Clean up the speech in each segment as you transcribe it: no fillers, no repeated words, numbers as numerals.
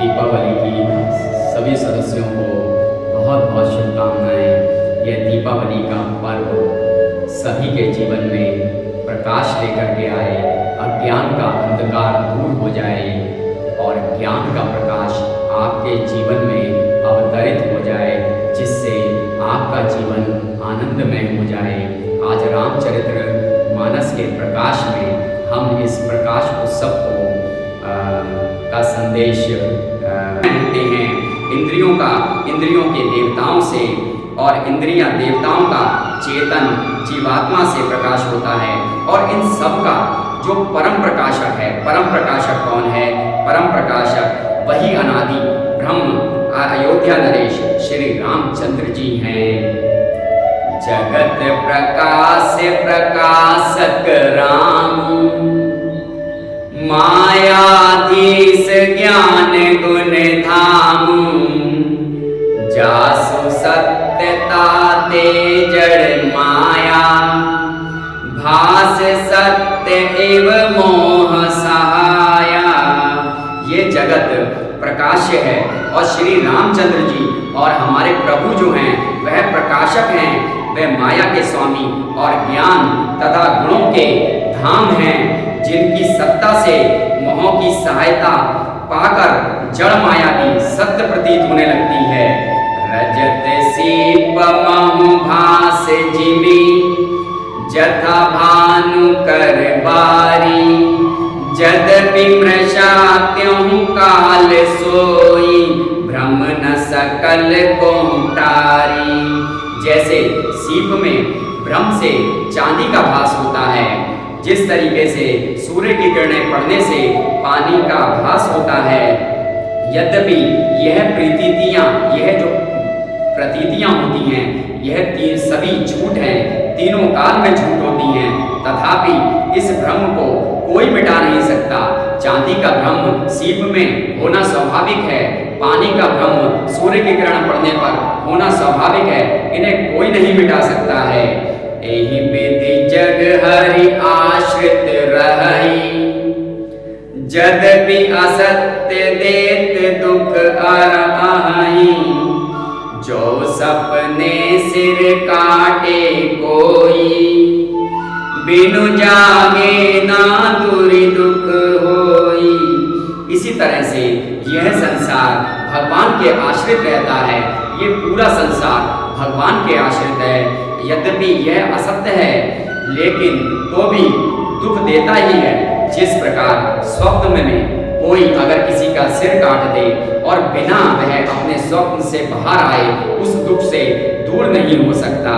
दीपावली की सभी सदस्यों को बहुत बहुत शुभकामनाएं। यह दीपावली का पर्व सभी के जीवन में प्रकाश लेकर के आए, अज्ञान का अंधकार दूर हो जाए और ज्ञान का प्रकाश आपके जीवन में अवतरित हो जाए, जिससे आपका जीवन आनंदमय हो जाए। आज रामचरित्र मानस के प्रकाश में हम इस प्रकाश उत्सव को का संदेश देते हैं। इंद्रियों के देवताओं से और इंद्रियां देवताओं का चेतन जीवात्मा से प्रकाश होता है, और इन सब का जो परम प्रकाशक है, परम प्रकाशक कौन है? परम प्रकाशक वही अनादि ब्रह्म अयोध्या नरेश श्री रामचंद्र जी हैं। जगत प्रकाश प्रकाशक राम, मायाधीश ज्ञान गुण धाम, जासु सत्यता ते जड़ माया, भास सत्य एव मोह सहाया। ये जगत प्रकाश्य है और श्री रामचंद्र जी और हमारे प्रभु जो हैं वह प्रकाशक हैं, वह माया के स्वामी और ज्ञान तथा गुणों के धाम हैं, जिनकी सत्ता से मोह की सहायता पाकर जड़ माया भी सत्य प्रतीत होने लगती है। रजत सीप महु भास जिमी, जथा भानु कर बारी, जदपि मृषा त्यों काल सोई, भ्रम न सकल को तारी। जैसे सीप में भ्रम से चांदी का भास होता है, जिस तरीके से सूर्य की किरणें पड़ने से पानी का भास होता है, यद्यपि यह जो प्रतीतियां होती हैं, यह सभी झूठ हैं, तीनों काल में झूठ होती हैं, तथापि इस भ्रम को कोई मिटा नहीं सकता। चांदी का भ्रम सीप में होना स्वाभाविक है, पानी का भ्रम सूर्य की किरण पड़ने पर होना स्वाभाविक है, इन्हें कोई नहीं मिटा सकता है। एहि विधि जग हरि आश्रित रही, जदपि असत्य देत दुख अरआई, जो सपने सिर काटे कोई, बिनु जागे ना दूरी दुख होई। इसी तरह से यह संसार भगवान के आश्रित रहता है, ये पूरा संसार भगवान के आश्रित है। यद्यपि यह असत्य है, लेकिन तो भी दुख देता ही है। जिस प्रकार स्वप्न में कोई अगर किसी का सिर काट दे और बिना वह अपने स्वप्न से बाहर आए, उस दुख से दूर नहीं हो सकता।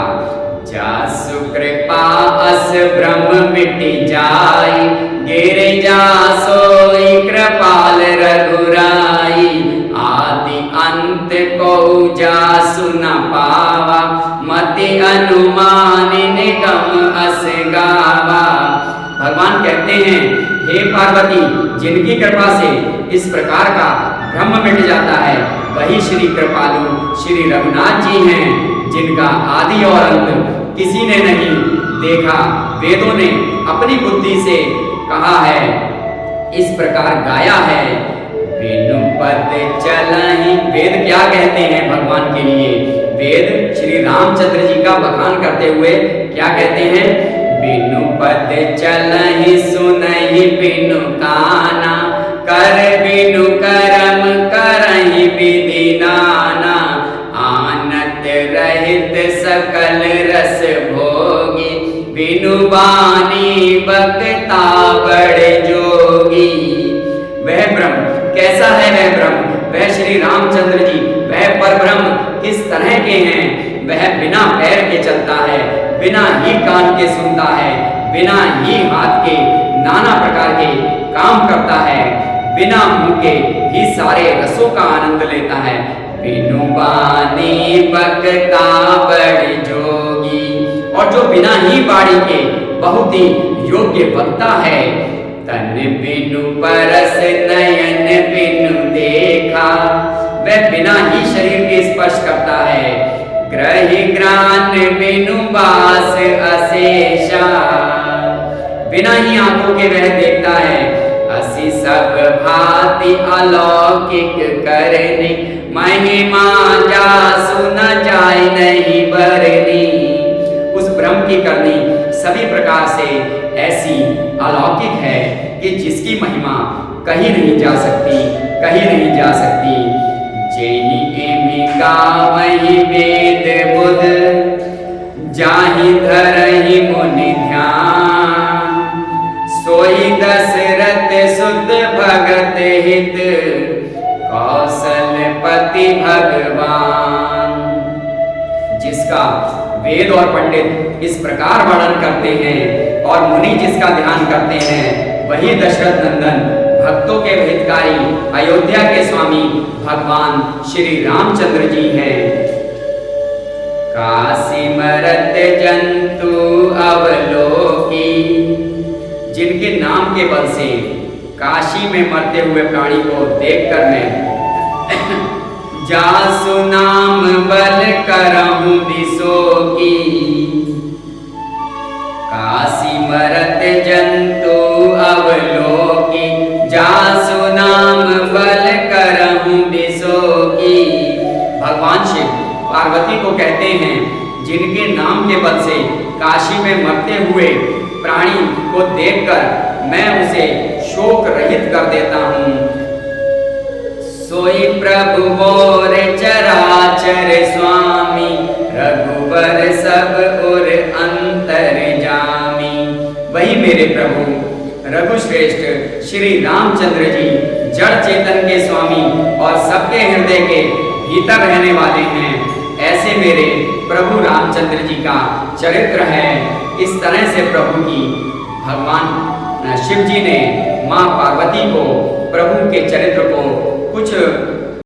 जासु कृपा अस ब्रह्म मिट जाई, गिर जा सोई कृपाल रघुराई, आदि अंत को जासु न पावा, मति अनुमान निगम अस गावा। भगवान कहते हैं, हे पार्वती, जिनकी कृपा से इस प्रकार का भ्रम मिट जाता है, वही श्री कृपालु श्री रघुनाथ जी हैं, जिनका आदि और अंत किसी ने नहीं देखा। वेदों ने अपनी बुद्धि से कहा है, इस प्रकार गाया है। बिनु पद चलहि, वेद क्या कहते हैं भगवान के लिए? वेद श्री रामचंद्र जी का बखान करते हुए क्या कहते हैं? बिनु पद चलहि सुनहि बिनु काना, कर बिनु करम करहि विधि नाना, आनत रहित सकल रस भोगी, बिनु बानी बक्ता बड़ जोगी। वह ब्रह्म कैसा है? वह ब्रह्म, वह श्री रामचंद्र जी, वह पर ब्रह्म किस तरह के हैं? वह बिना पैर के चलता है, बिना ही कान के सुनता है, बिना ही हाथ के नाना प्रकार के काम करता है, बिना मुंह के ही सारे रसों का आनंद लेता है। बिनु बानी बक्ता बड़ जोगी, और जो बिना ही बाणी के बहुत ही योग्य वक्ता है। तन बिनु परस नयन बिनु देखा, वह बिना ही शरीर के स्पर्श करता है। ग्रहि ग्रान बिनु बास अशेषा, बिना ही आंखों के वह देखता है। असी सब भांति अलौकिक करनी, महिमा जा सुन जाए नहीं बरनी। उस ब्रह्म की करनी सभी प्रकार से ऐसी अलौकिक है कि जिसकी महिमा कहीं नहीं जा सकती, कहीं नहीं जा सकती। जेहि एमि गावहि वेद बुध, जाहि धरहि मुनि ध्यान। सोई दशरथ सुत भगत हित, कौशलपति भगवान। जिसका वेद और पंडित इस प्रकार वर्णन करते हैं और मुनि जिसका ध्यान करते हैं, वही दशरथ नंदन भक्तों के हितकारी अयोध्या के स्वामी भगवान श्री रामचंद्र जी हैं। काशी मरत जंतु अवलोकी, जिनके नाम के बल से काशी में मरते हुए प्राणी को देखकर मैं जासु नाम बल करहूं बिसोकी। काशी मरत जंतु अवलोकी, जासु नाम बल करहूं बिसोकी। भगवान शिव पार्वती को कहते हैं, जिनके नाम के बल से काशी में मरते हुए प्राणी को देखकर मैं उसे शोक रहित कर देता हूँ। सोई प्रभु मोर चराचर स्वामी, रघुबर सब उर अंतर जामी। वही मेरे प्रभु रघुश्रेष्ठ श्री रामचंद्र जी जड़ चेतन के स्वामी और सबके हृदय के भीतर रहने वाले हैं। ऐसे मेरे प्रभु रामचंद्र जी का चरित्र है। इस तरह से प्रभु की भगवान शिव जी ने माँ पार्वती को, प्रभु के चरित्र को कुछ